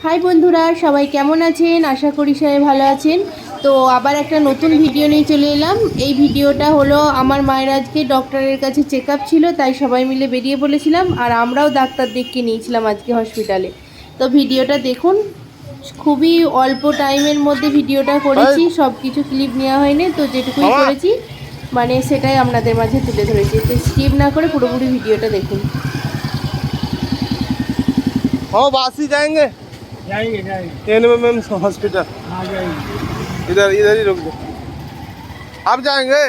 High বন্ধুরা, সবাই কেমন আছেন? আশা করি সবাই ভালো আছেন। তো আবার একটা নতুন ভিডিও নিয়ে চলে এলাম। এই ভিডিওটা হলো আমার মায়ের আজকে ডক্টরের কাছে চেক আপ ছিল, তাই সবাই মিলে বেরিয়ে পড়েছিলাম। আর আমরাও ডাক্তার দেখিয়ে নিয়েছিলাম আজকে হসপিটালে। তো ভিডিওটা দেখুন, খুবই অল্প টাইমের মধ্যে ভিডিওটা করেছি, সব কিছু ক্লিপ নেওয়া হয়নি, তো যেটুকুই করেছি মানে সেটাই আপনাদের মাঝে তুলে ধরেছি। তো স্কিপ না করে পুরোপুরি ভিডিওটা দেখুন। हाँ वासी जाएंगे एनएमएम हॉस्पिटल। हाँ जाएंगे। इधर इधर ही रुक दो। आप जाएंगे?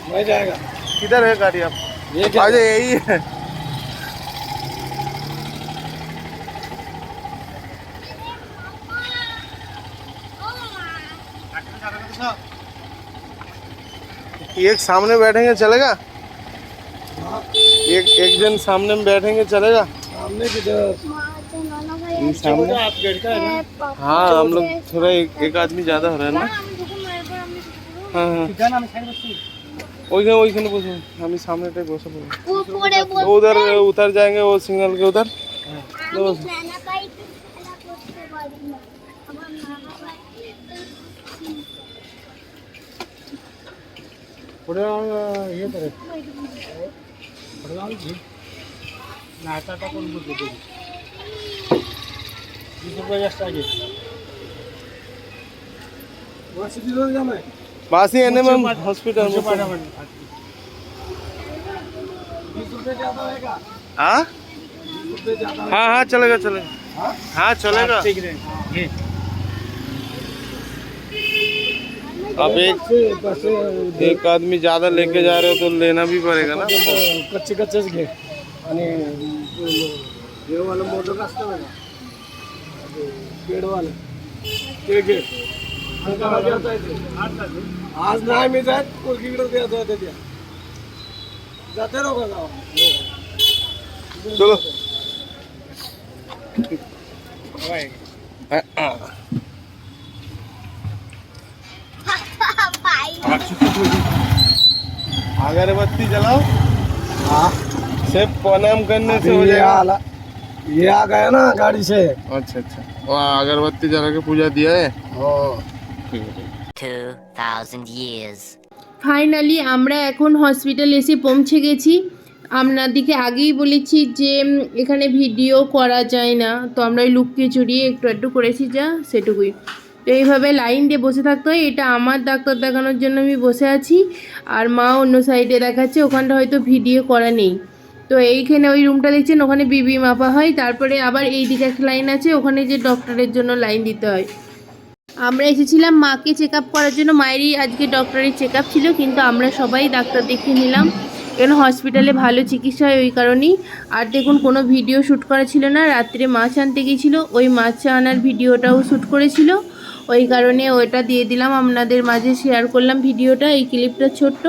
मैं जाएगा। किधर है गाड़ी आप? ये क्या अरे यही है। एक सामने बैठेंगे चलेगा? एक जन सामने में बैठेंगे चलेगा? सामने किधर? सामने आप लड़का है ना? हाँ हम लोग थोड़ा एक आदमी ज्यादा हो रहा है ना। हाँ हाँ क्या नाम है बच्ची? ওইখানে বসে আমি সামনেটাই বসে পড়ব। उधर उतर जाएंगे वो सिग्नल के उधर। ये करे नाश्ता कोण बोलतो 20 रुपये जास्त आहे वर्ष दिलं जाम आहे वासी एनएमएम हॉस्पिटल में। 20 रुपये ज्यादा है का? हाँ 20 रुपये ज्यादा हाँ हाँ चलेगा चलेगा। हाँ हाँ चलेगा। ठीक है ये अब एक आदमी ज्यादा लेके जा रहे हो तो लेना भी पड़ेगा ना। कच्चे कच्चेच घे आणि देववाला मोठं का असतं बघा पेडवाला ते घे आज नाही मी जात पोरगीकडे द्यायचं होतं त्या जाते नको गाव चलो अगरबत्ती जलाओ। हाँ सिर्फ प्रणाम करने से हो ये जाएगा। आला ये आ गया ना गाड़ी से अच्छा अच्छा वहाँ अगरबत्ती जला के पूजा दिया है। हाँ 2000 years ফাইনালি আমরা এখন হসপিটাল এসে পৌঁছে গেছি। আপনাদেরকে আগেই বলেছি যে এখানে ভিডিও করা যায় না, তো আমরা ওই লুকিয়ে চুরিয়ে একটু একটু করেছি, যা সেটুকুই। তো এইভাবে লাইন দিয়ে বসে থাকতে হয়। এটা আমার ডাক্তার দেখানোর জন্য আমি বসে আছি, আর মা অন্য সাইডে দেখাচ্ছে, ওখানটা হয়তো ভিডিও করা নেই। তো এইখানে ওই রুমটা দেখছেন, ওখানে বিবি মাপা হয়, তারপরে আবার এই দিকে একটা লাইন আছে, ওখানে যে ডক্টরের জন্য লাইন দিতে হয়। আমরা এসেছিলাম মাকে চেক আপ করার জন্য, মায়েরই আজকে ডক্টরের চেক আপ ছিল, কিন্তু আমরা সবাই ডাক্তার দেখিয়ে নিলাম, কেন হসপিটালে ভালো চিকিৎসা হয় ওই কারণেই। আর দেখুন কোনো ভিডিও শ্যুট করা ছিল না, রাত্রে মাছ আনতে গিয়েছিলো, ওই মাছ আনার ভিডিওটাও শ্যুট করেছিল, ওই কারণে ওটা দিয়ে দিলাম, আপনাদের মাঝে শেয়ার করলাম ভিডিওটা, এই ক্লিপটা ছোট্ট।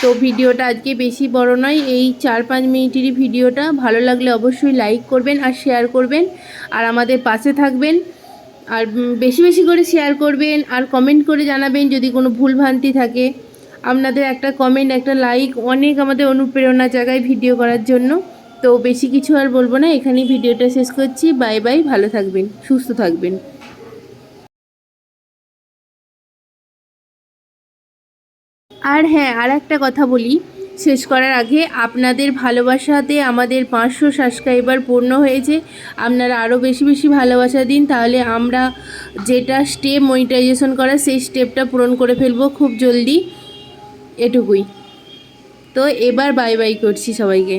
তো ভিডিওটা আজকে বেশি বড় নয়, এই 4-5 মিনিটেরই ভিডিওটা। ভালো লাগলে অবশ্যই লাইক করবেন আর শেয়ার করবেন, আর আমাদের পাশে থাকবেন, আর বেশি বেশি করে শেয়ার করবেন, আর কমেন্ট করে জানাবেন যদি কোনো ভুলভ্রান্তি থাকে। আপনাদের একটা কমেন্ট, একটা লাইক অনেক আমাদের অনুপ্রেরণা জায়গায় ভিডিও করার জন্য। তো বেশি কিছু আর বলবো না, এখানেই ভিডিওটা শেষ করছি। বাই বাই, ভালো থাকবেন, সুস্থ থাকবেন। আর হ্যাঁ, আর একটা কথা বলি শেষ করার আগে, আপনাদের ভালোবাসাতে আমাদের 500 সাবস্ক্রাইবার পূর্ণ হয়েছে। আপনারা আরও বেশি বেশি ভালোবাসা দিন, তাহলে আমরা যেটা স্টেপ মনিটাইজেশন করা, সেই স্টেপটা পূরণ করে ফেলবো খুব জলদি। এটুকুই। তো এবার বাই বাই করছি সবাইকে।